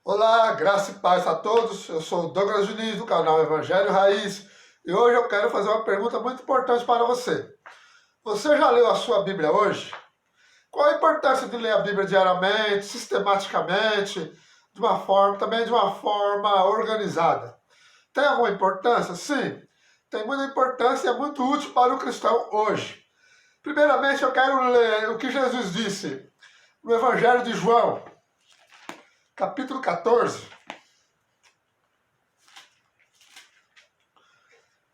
Olá, graça e paz a todos. Eu sou o Douglas Diniz do canal Evangelho Raiz e hoje eu quero fazer uma pergunta muito importante para você. Você já leu a sua Bíblia hoje? Qual a importância de ler a Bíblia diariamente, sistematicamente, também de uma forma organizada? Tem alguma importância? Sim, tem muita importância e é muito útil para o cristão hoje. Primeiramente, eu quero ler o que Jesus disse no Evangelho de João, capítulo 14,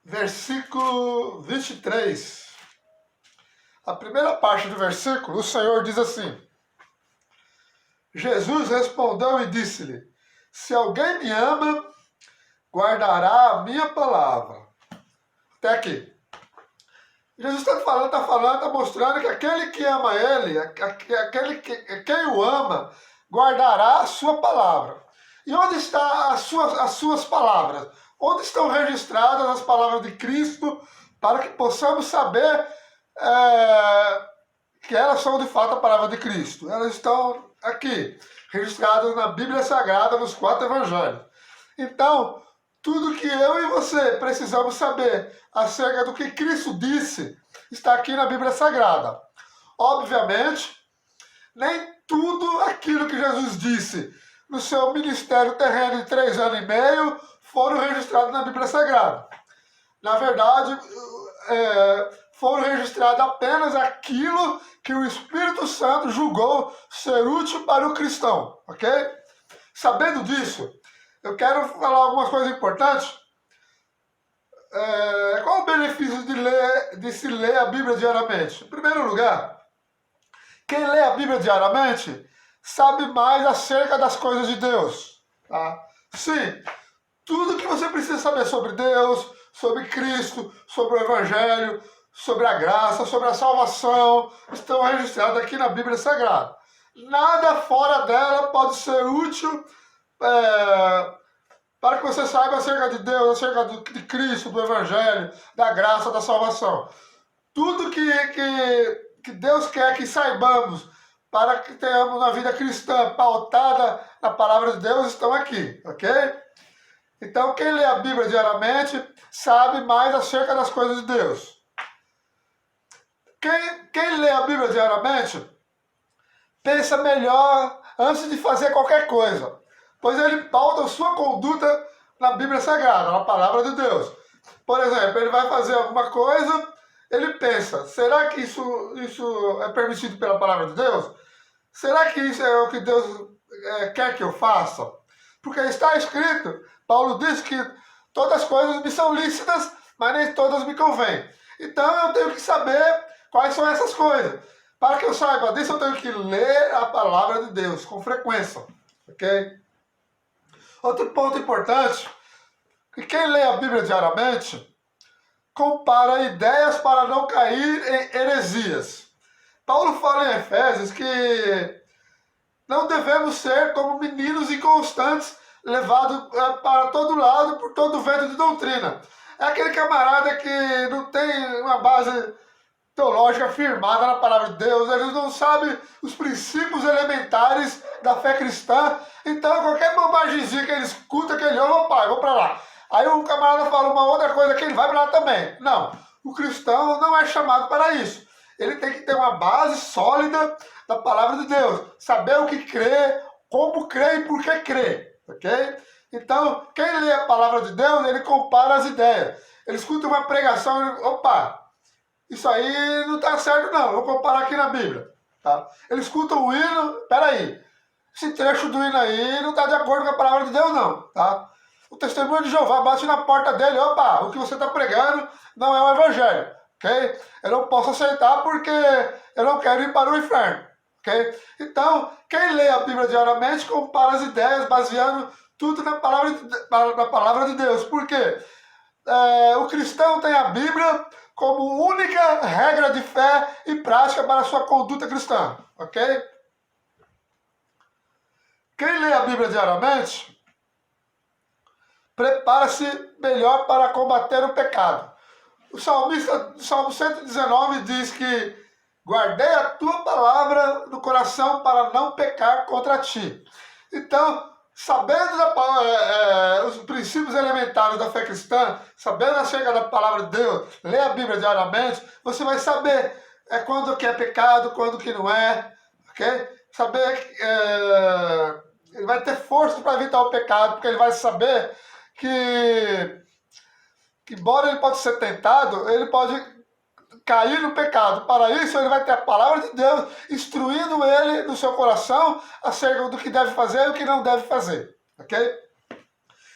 versículo 23. A primeira parte do versículo, o Senhor diz assim: Jesus respondeu e disse-lhe: se alguém me ama, guardará a minha palavra. Até aqui. Jesus está mostrando que aquele que ama ele, quem o ama, guardará a sua palavra. E onde estão as suas palavras? Onde estão registradas as palavras de Cristo para que possamos saber que elas são de fato a palavra de Cristo? Elas estão aqui, registradas na Bíblia Sagrada, nos 4 Evangelhos. Então, tudo que eu e você precisamos saber acerca do que Cristo disse está aqui na Bíblia Sagrada. Obviamente, nem tudo aquilo que Jesus disse no seu ministério terreno de 3 anos e meio foram registrados na Bíblia Sagrada. Na verdade, foram registrados apenas aquilo que o Espírito Santo julgou ser útil para o cristão, ok? Sabendo disso, eu quero falar algumas coisas importantes. Qual o benefício de se ler a Bíblia diariamente? Em primeiro lugar, quem lê a Bíblia diariamente sabe mais acerca das coisas de Deus. Tá? Sim, tudo que você precisa saber sobre Deus, sobre Cristo, sobre o Evangelho, sobre a graça, sobre a salvação, estão registrados aqui na Bíblia Sagrada. Nada fora dela pode ser útil para que você saiba acerca de Deus, acerca de Cristo, do Evangelho, da graça, da salvação. Tudo que Deus quer que saibamos para que tenhamos uma vida cristã pautada na palavra de Deus estão aqui, ok? Então, quem lê a Bíblia diariamente sabe mais acerca das coisas de Deus. Quem lê a Bíblia diariamente pensa melhor antes de fazer qualquer coisa, pois ele pauta sua conduta na Bíblia Sagrada, na palavra de Deus. Por exemplo, ele vai fazer alguma coisa, ele pensa, será que isso é permitido pela palavra de Deus? Será que isso é o que Deus quer que eu faça? Porque está escrito, Paulo diz que todas as coisas me são lícitas, mas nem todas me convêm. Então eu tenho que saber quais são essas coisas. Para que eu saiba disso, eu tenho que ler a palavra de Deus com frequência. Ok? Outro ponto importante, que quem lê a Bíblia diariamente compara ideias para não cair em heresias. Paulo fala em Efésios que não devemos ser como meninos inconstantes, levados para todo lado por todo vento de doutrina. É aquele camarada que não tem uma base teológica firmada na palavra de Deus, eles não sabem os princípios elementares da fé cristã, então qualquer bobagemzinha que ele escuta, que ele ouve, opa, eu vou para lá. Aí o camarada fala uma outra coisa que ele vai para lá também. Não, o cristão não é chamado para isso. Ele tem que ter uma base sólida da palavra de Deus, saber o que crê, como crê e por que crê, ok? Então, quem lê a palavra de Deus, ele compara as ideias. Ele escuta uma pregação e opa, isso aí não está certo não, vou comparar aqui na Bíblia. Tá? Ele escuta o hino, peraí, esse trecho do hino aí não está de acordo com a palavra de Deus não. Tá? O testemunho de Jeová bate na porta dele, opa, o que você está pregando não é o Evangelho. Okay? Eu não posso aceitar porque eu não quero ir para o inferno. Okay? Então, quem lê a Bíblia diariamente compara as ideias baseando tudo na palavra de Deus. Por quê? O cristão tem a Bíblia como única regra de fé e prática para a sua conduta cristã. Ok? Quem lê a Bíblia diariamente prepara-se melhor para combater o pecado. O salmista, Salmo 119 diz que Guardei a tua palavra no coração para não pecar contra ti. Então, sabendo os princípios elementares da fé cristã, sabendo acerca da palavra de Deus, ler a Bíblia diariamente, você vai saber quando que é pecado, quando que não é, ok? Saber, ele vai ter força para evitar o pecado, porque ele vai saber que embora ele pode ser tentado, ele pode cair no pecado. Para isso, ele vai ter a palavra de Deus instruindo ele no seu coração acerca do que deve fazer e o que não deve fazer. Ok?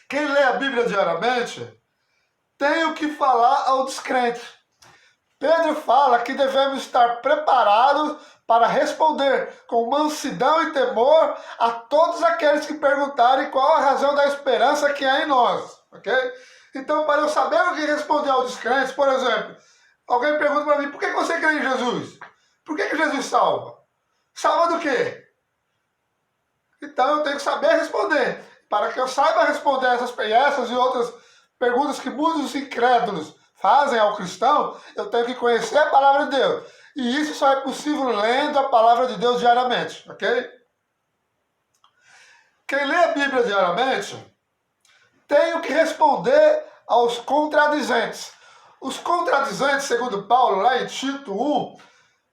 Quem lê a Bíblia diariamente tem o que falar ao descrente. Pedro fala que devemos estar preparados para responder com mansidão e temor a todos aqueles que perguntarem qual a razão da esperança que há em nós. Ok? Então, para eu saber o que responder ao descrente, por exemplo, alguém pergunta para mim, por que você crê em Jesus? Por que Jesus salva? Salva do quê? Então eu tenho que saber responder. Para que eu saiba responder essas e outras perguntas que muitos incrédulos fazem ao cristão, eu tenho que conhecer a palavra de Deus. E isso só é possível lendo a palavra de Deus diariamente, ok? Quem lê a Bíblia diariamente tem o que responder aos contradizentes. Os contradizentes, segundo Paulo, lá em Tito 1,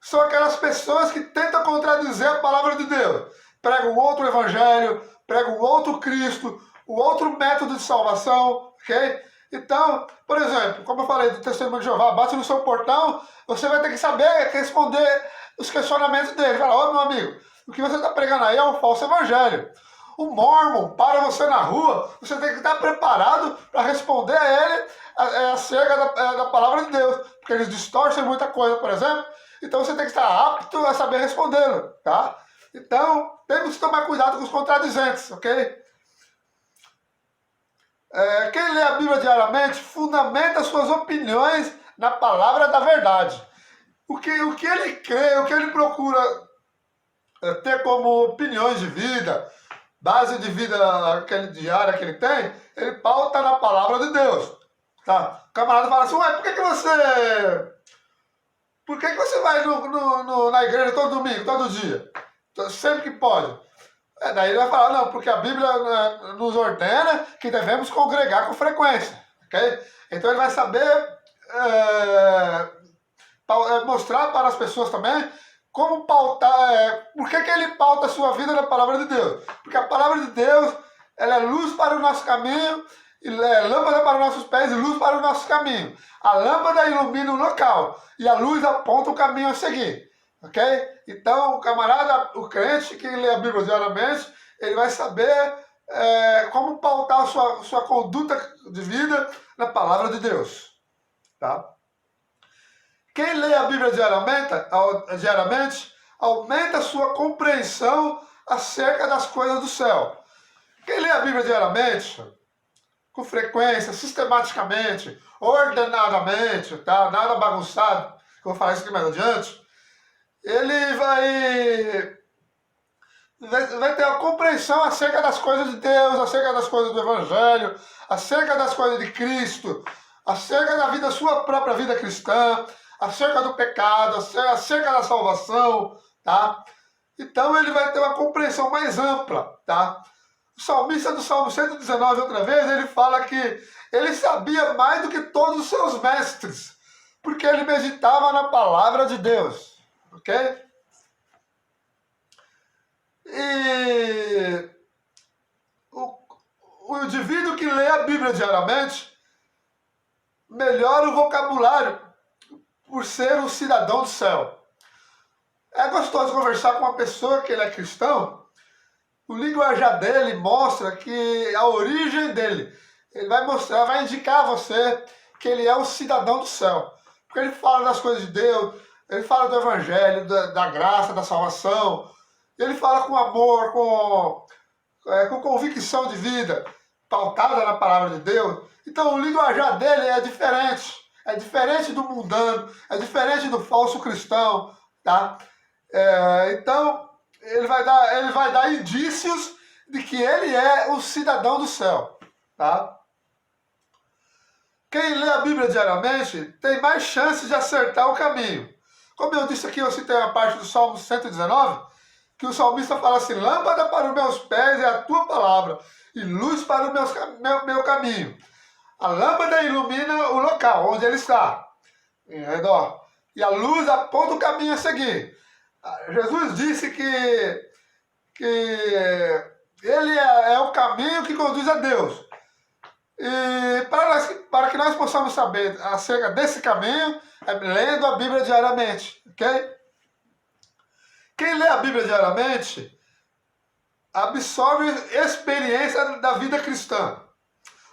são aquelas pessoas que tentam contradizer a palavra de Deus. Pregam outro evangelho, pregam outro Cristo, o outro método de salvação, ok? Então, por exemplo, como eu falei do testemunho de Jeová, bate no seu portão, você vai ter que saber responder os questionamentos dele. Fala, ó, meu amigo, o que você está pregando aí é um falso evangelho. O Mormon para você na rua, você tem que estar preparado para responder a ele acerca da palavra de Deus, porque eles distorcem muita coisa, por exemplo, então você tem que estar apto a saber respondê-lo, tá? Então, temos que tomar cuidado com os contradizentes, ok? Quem lê a Bíblia diariamente fundamenta suas opiniões na palavra da verdade. O que ele crê, o que ele procura ter como opiniões de vida, base de vida diária que ele tem, ele pauta na palavra de Deus. Tá? O camarada fala assim, ué, por que você vai na igreja todo domingo, todo dia? Sempre que pode. Daí ele vai falar, não, porque a Bíblia nos ordena que devemos congregar com frequência. Okay? Então ele vai saber mostrar para as pessoas também como pautar, por que ele pauta a sua vida na palavra de Deus? Porque a palavra de Deus, ela é luz para o nosso caminho, é lâmpada para os nossos pés e luz para o nosso caminho. A lâmpada ilumina o local e a luz aponta o caminho a seguir. Ok? Então, o camarada, o crente que lê a Bíblia diariamente, ele vai saber como pautar a sua conduta de vida na palavra de Deus. Tá? Quem lê a Bíblia diariamente aumenta a sua compreensão acerca das coisas do céu. Quem lê a Bíblia diariamente, com frequência, sistematicamente, ordenadamente, tá? Nada bagunçado, que eu vou falar isso aqui mais adiante, ele vai ter a compreensão acerca das coisas de Deus, acerca das coisas do Evangelho, acerca das coisas de Cristo, acerca da sua própria vida cristã, acerca do pecado, acerca da salvação, tá? Então ele vai ter uma compreensão mais ampla, tá? O salmista do Salmo 119, outra vez, ele fala que ele sabia mais do que todos os seus mestres, porque ele meditava na palavra de Deus, ok? E o indivíduo que lê a Bíblia diariamente melhora o vocabulário por ser um cidadão do céu. É gostoso conversar com uma pessoa que ele é cristão. O linguajar dele mostra que a origem dele, ele vai mostrar, vai indicar a você que ele é um cidadão do céu. Porque ele fala das coisas de Deus, ele fala do Evangelho, da graça, da salvação. Ele fala com amor, com convicção de vida, pautada na palavra de Deus. Então o linguajar dele é diferente. É diferente do mundano, é diferente do falso cristão, tá? Então, ele vai dar indícios de que ele é um cidadão do céu, tá? Quem lê a Bíblia diariamente tem mais chances de acertar o caminho. Como eu disse aqui, eu citei a parte do Salmo 119, que o salmista fala assim: lâmpada para os meus pés é a tua palavra, e luz para o meu caminho. A lâmpada ilumina o local onde ele está, em redor, e a luz aponta o caminho a seguir. Jesus disse que ele é o caminho que conduz a Deus. E para que nós possamos saber acerca desse caminho, é lendo a Bíblia diariamente, ok? Quem lê a Bíblia diariamente absorve experiência da vida cristã.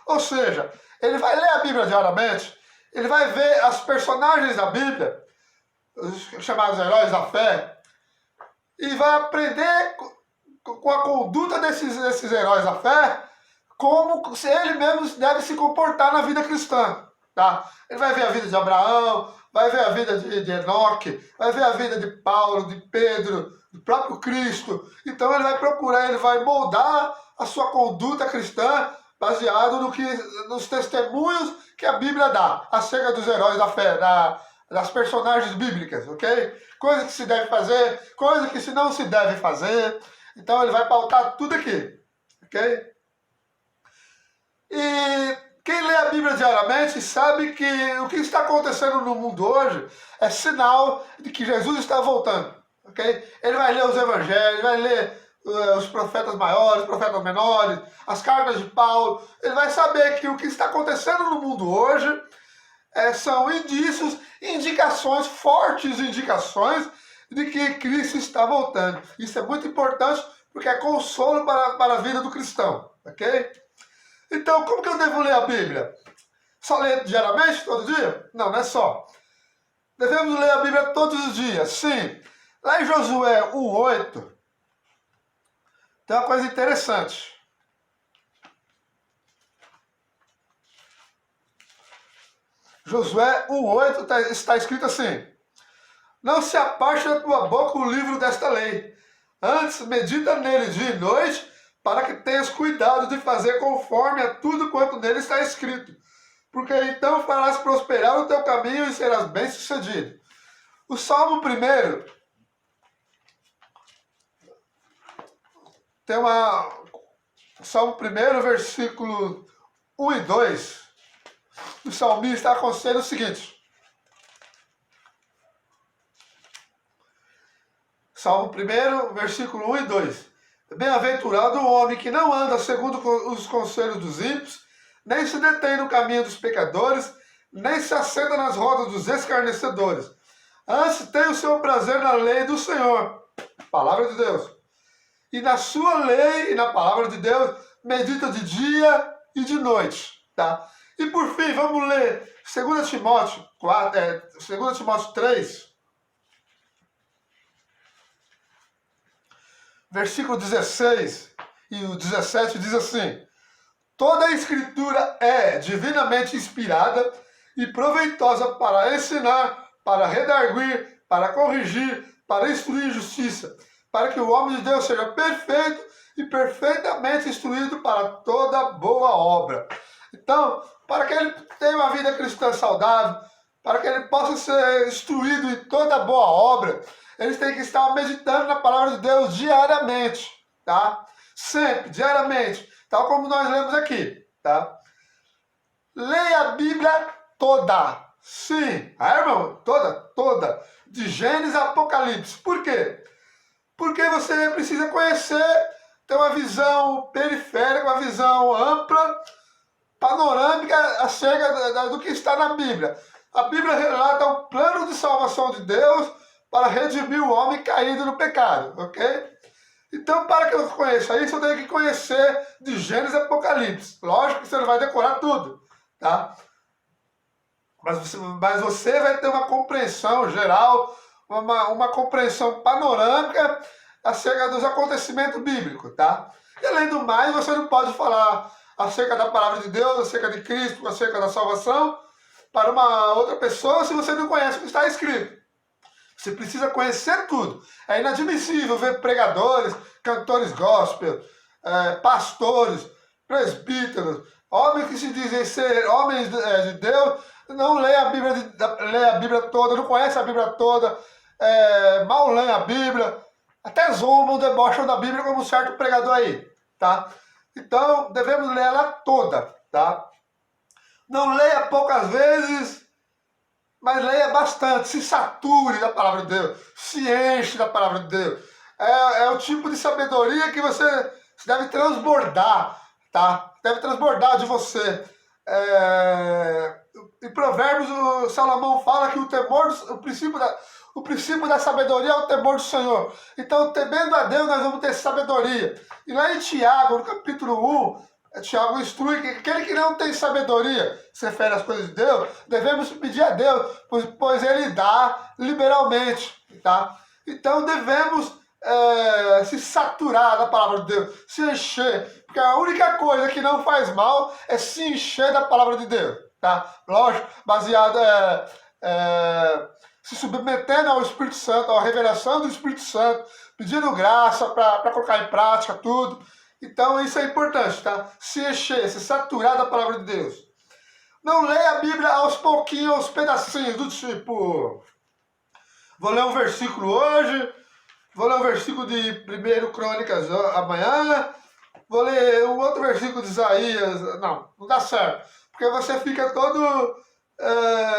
Ou seja, ele vai ler a Bíblia diariamente, ele vai ver as personagens da Bíblia, os chamados heróis da fé, e vai aprender com a conduta desses heróis da fé, como ele mesmo deve se comportar na vida cristã. Tá? Ele vai ver a vida de Abraão, vai ver a vida de Enoque, vai ver a vida de Paulo, de Pedro, do próprio Cristo. Então ele vai procurar, ele vai moldar a sua conduta cristã baseado nos testemunhos que a Bíblia dá acerca dos heróis da fé, das personagens bíblicas, ok? Coisa que se deve fazer, coisa que não se deve fazer. Então ele vai pautar tudo aqui, ok? E quem lê a Bíblia diariamente sabe que o que está acontecendo no mundo hoje é sinal de que Jesus está voltando, ok? Ele vai ler os evangelhos, vai ler os profetas maiores, os profetas menores, as cartas de Paulo. Ele vai saber que o que está acontecendo no mundo hoje são indícios, indicações, fortes indicações de que Cristo está voltando. Isso é muito importante porque é consolo para a vida do cristão, ok? Então, como que eu devo ler a Bíblia? Só ler diariamente, todo dia? Não, não é só. Devemos ler a Bíblia todos os dias, sim. Lá em Josué 1:8, tem uma coisa interessante. Josué 1:8 está escrito assim: não se aparte da tua boca o livro desta lei. Antes, medita nele dia e noite, para que tenhas cuidado de fazer conforme a tudo quanto nele está escrito. Porque então farás prosperar o teu caminho e serás bem-sucedido. O Salmo 1 tem Salmo 1, versículo 1 e 2. O salmista aconselha o seguinte. Salmo 1, versículo 1 e 2. Bem-aventurado o homem que não anda segundo os conselhos dos ímpios, nem se detém no caminho dos pecadores, nem se assenta nas rodas dos escarnecedores. Antes tem o seu prazer na lei do Senhor, palavra de Deus. E na sua lei e na palavra de Deus, medita de dia e de noite. Tá? E por fim, vamos ler 2 Timóteo 3, versículo 16 e o 17 diz assim: toda a escritura é divinamente inspirada e proveitosa para ensinar, para redarguir, para corrigir, para instruir em justiça, para que o homem de Deus seja perfeito e perfeitamente instruído para toda boa obra. Então, para que ele tenha uma vida cristã saudável, para que ele possa ser instruído em toda boa obra, eles têm que estar meditando na palavra de Deus diariamente, tá? Sempre, diariamente, tal como nós lemos aqui, tá? Leia a Bíblia toda, sim, irmão, toda, de Gênesis a Apocalipse. Por quê? Porque você precisa conhecer, ter uma visão periférica, uma visão ampla, panorâmica acerca do que está na Bíblia. A Bíblia relata o plano de salvação de Deus para redimir o homem caído no pecado, ok? Então, para que eu conheça isso, eu tenho que conhecer de Gênesis e Apocalipse. Lógico que você não vai decorar tudo, tá? Mas você vai ter uma compreensão geral, uma compreensão panorâmica acerca dos acontecimentos bíblicos, tá? E além do mais, você não pode falar acerca da palavra de Deus, acerca de Cristo, acerca da salvação, para uma outra pessoa se você não conhece o que está escrito. Você precisa conhecer tudo. É inadmissível ver pregadores, cantores gospel, pastores, presbíteros, homens que se dizem ser homens de Deus, não lê a Bíblia toda, não conhece a Bíblia toda, mal leem a Bíblia, até zombam, debocham da Bíblia como um certo pregador aí, tá? Então, devemos ler ela toda, tá? Não leia poucas vezes, mas leia bastante, se sature da palavra de Deus, se enche da palavra de Deus. É o tipo de sabedoria que você deve transbordar, tá? Deve transbordar de você. Em Provérbios, o Salomão fala que o princípio da sabedoria é o temor do Senhor. Então, temendo a Deus, nós vamos ter sabedoria. E lá em Tiago, no capítulo 1, Tiago instrui que aquele que não tem sabedoria, se refere às coisas de Deus, devemos pedir a Deus, pois Ele dá liberalmente, tá? Então, devemos se saturar da palavra de Deus, se encher, porque a única coisa que não faz mal é se encher da palavra de Deus, tá? Lógico, baseado, se submetendo ao Espírito Santo, à revelação do Espírito Santo, pedindo graça para colocar em prática tudo. Então isso é importante, tá? Se encher, se saturar da palavra de Deus. Não leia a Bíblia aos pouquinhos, aos pedacinhos, do tipo, vou ler um versículo hoje, vou ler um versículo de 1 Crônicas amanhã, vou ler um outro versículo de Isaías. Não dá certo. Porque você fica todo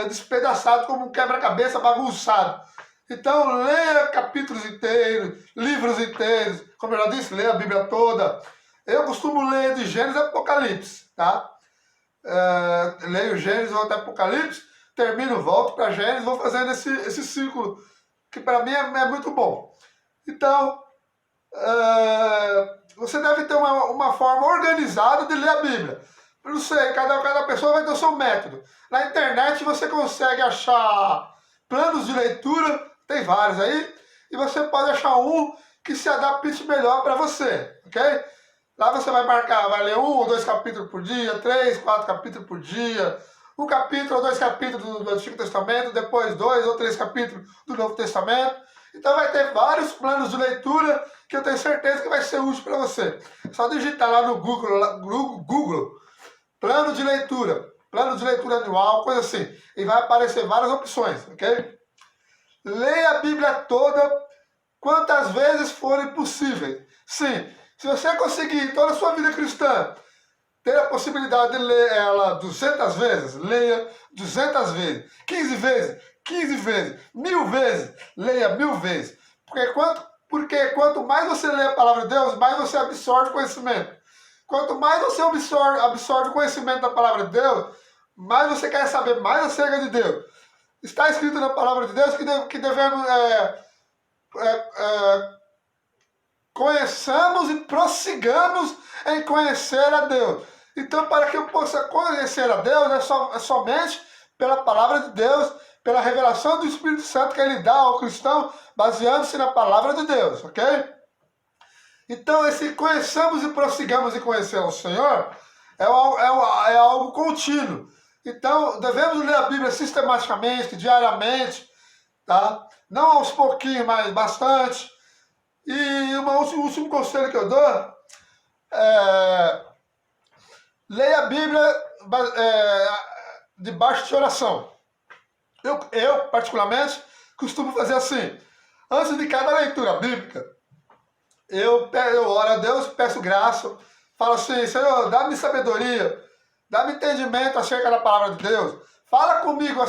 despedaçado como um quebra-cabeça bagunçado. Então, leia capítulos inteiros, livros inteiros. Como eu já disse, leia a Bíblia toda. Eu costumo ler de Gênesis a Apocalipse, tá? Leio Gênesis, volto a Apocalipse, termino, volto para Gênesis, vou fazendo esse círculo, que para mim é muito bom. Então, você deve ter uma forma organizada de ler a Bíblia. Eu não sei, cada pessoa vai ter o seu método. Na internet você consegue achar planos de leitura, tem vários aí, e você pode achar um que se adapte melhor para você, ok? Lá você vai marcar, vai ler 1 ou 2 capítulos por dia, 3, 4 capítulos por dia, um capítulo ou 2 capítulos do Antigo Testamento, depois 2 ou 3 capítulos do Novo Testamento. Então vai ter vários planos de leitura que eu tenho certeza que vai ser útil para você. Só digitar lá no Google, plano de leitura anual, coisa assim, e vai aparecer várias opções, ok? Leia a Bíblia toda quantas vezes forem possíveis. Sim, se você conseguir toda a sua vida cristã ter a possibilidade de ler ela 200 vezes, leia 200 vezes, 15 vezes, 15 vezes, 1000 vezes, leia 1000 vezes. Porque quanto mais você lê a palavra de Deus, mais você absorve conhecimento. Quanto mais você absorve o conhecimento da palavra de Deus, mais você quer saber mais acerca de Deus. Está escrito na palavra de Deus que devemos conheçamos e prossigamos em conhecer a Deus. Então, para que eu possa conhecer a Deus, é somente pela palavra de Deus, pela revelação do Espírito Santo que Ele dá ao cristão, baseando-se na palavra de Deus, ok? Então, esse conheçamos e prossigamos em conhecer o Senhor é algo contínuo. Então, devemos ler a Bíblia sistematicamente, diariamente, tá? Não aos pouquinhos, mas bastante. E o último conselho que eu dou é leia a Bíblia debaixo de oração. Eu, particularmente, costumo fazer assim. Antes de cada leitura bíblica, eu oro a Deus, peço graça, falo assim, Senhor, dá-me sabedoria, dá-me entendimento acerca da palavra de Deus. Fala comigo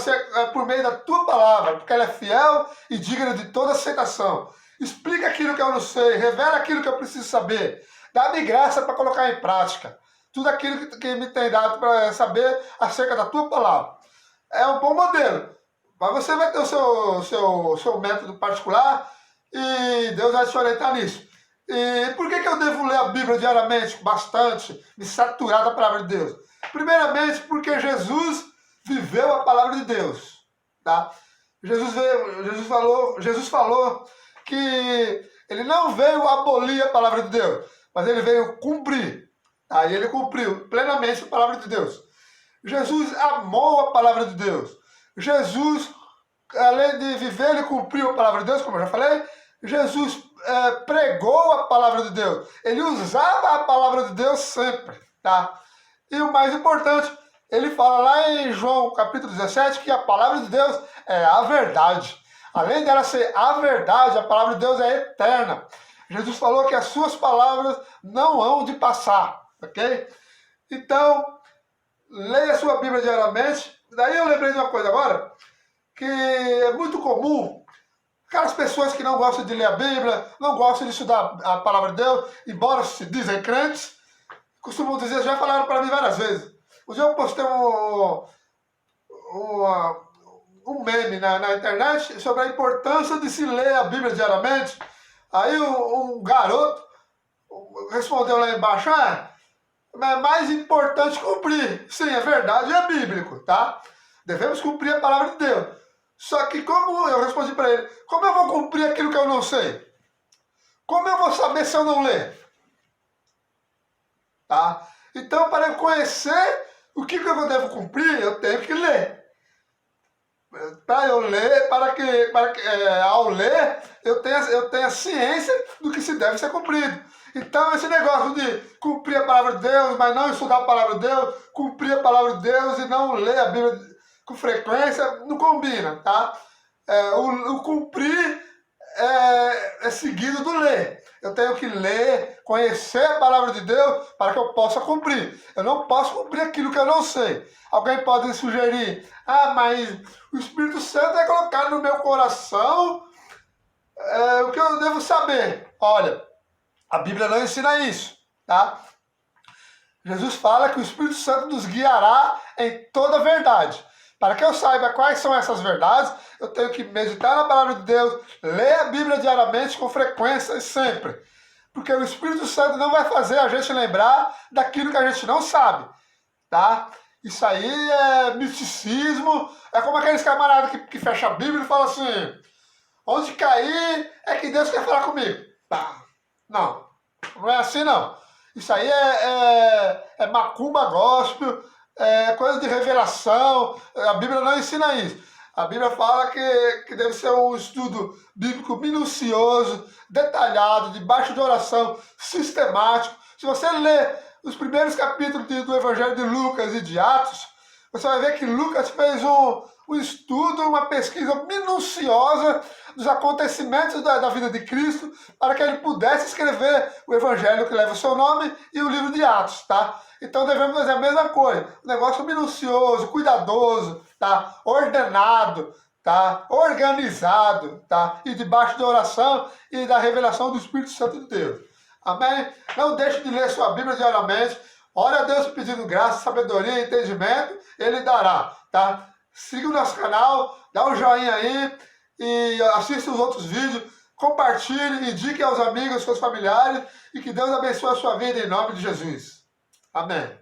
por meio da tua palavra, porque ela é fiel e digna de toda aceitação. Explica aquilo que eu não sei, revela aquilo que eu preciso saber. Dá-me graça para colocar em prática tudo aquilo que me tem dado para saber acerca da tua palavra. É um bom modelo, mas você vai ter o seu método particular e Deus vai te orientar nisso. E por que eu devo ler a Bíblia diariamente, bastante, me saturar da palavra de Deus? Primeiramente, porque Jesus viveu a palavra de Deus, tá? Jesus falou que ele não veio abolir a palavra de Deus, mas ele veio cumprir. Aí ele cumpriu plenamente a palavra de Deus. Jesus amou a palavra de Deus. Jesus, além de viver, ele cumpriu a palavra de Deus, como eu já falei. Jesus pregou a palavra de Deus. Ele usava a palavra de Deus sempre, tá? E o mais importante, ele fala lá em João capítulo 17 que a palavra de Deus é a verdade. Além dela ser a verdade, a palavra de Deus é eterna. Jesus falou que as suas palavras não hão de passar, ok? Então, leia a sua Bíblia diariamente. Daí eu lembrei de uma coisa agora, que é muito comum, aquelas pessoas que não gostam de ler a Bíblia, não gostam de estudar a palavra de Deus, embora se dizem crentes, costumam dizer, já falaram para mim várias vezes. Um dia eu postei um meme na internet sobre a importância de se ler a Bíblia diariamente. Aí um garoto respondeu lá embaixo, é mais importante cumprir. Sim, é verdade, é bíblico, tá? Devemos cumprir a palavra de Deus. Só que como eu respondi para ele, como eu vou cumprir aquilo que eu não sei? Como eu vou saber se eu não ler? Tá? Então, para eu conhecer o que eu devo cumprir, eu tenho que ler. Para eu ler, ao ler, eu tenho a ciência do que se deve ser cumprido. Então, esse negócio de cumprir a palavra de Deus, mas não estudar a palavra de Deus, cumprir a palavra de Deus e não ler a Bíblia com frequência, não combina, tá? O cumprir é seguido do ler. Eu tenho que ler, conhecer a palavra de Deus para que eu possa cumprir. Eu não posso cumprir aquilo que eu não sei. Alguém pode sugerir, mas o Espírito Santo é colocado no meu coração o que eu devo saber. Olha, a Bíblia não ensina isso, tá? Jesus fala que o Espírito Santo nos guiará em toda a verdade. Para que eu saiba quais são essas verdades, eu tenho que meditar na palavra de Deus, ler a Bíblia diariamente com frequência e sempre. Porque o Espírito Santo não vai fazer a gente lembrar daquilo que a gente não sabe, tá? Isso aí é misticismo, é como aqueles camaradas que fecham a Bíblia e falam assim, onde cair é que Deus quer falar comigo. Tá. Não é assim não. Isso aí é macumba gospel, é coisa de revelação, a Bíblia não ensina isso. A Bíblia fala que deve ser um estudo bíblico minucioso, detalhado, debaixo de oração, sistemático. Se você ler os primeiros capítulos do Evangelho de Lucas e de Atos, você vai ver que Lucas fez um estudo, uma pesquisa minuciosa dos acontecimentos da vida de Cristo, para que ele pudesse escrever o Evangelho que leva o seu nome e o livro de Atos, tá? Então devemos fazer a mesma coisa, um negócio minucioso, cuidadoso, tá? Ordenado, tá? Organizado, tá? E debaixo da oração e da revelação do Espírito Santo de Deus. Amém? Não deixe de ler sua Bíblia diariamente. Ore a Deus pedindo graça, sabedoria e entendimento, Ele dará, tá? Siga o nosso canal, dá um joinha aí e assista os outros vídeos, compartilhe, indique aos amigos, aos seus familiares e que Deus abençoe a sua vida em nome de Jesus. Amém.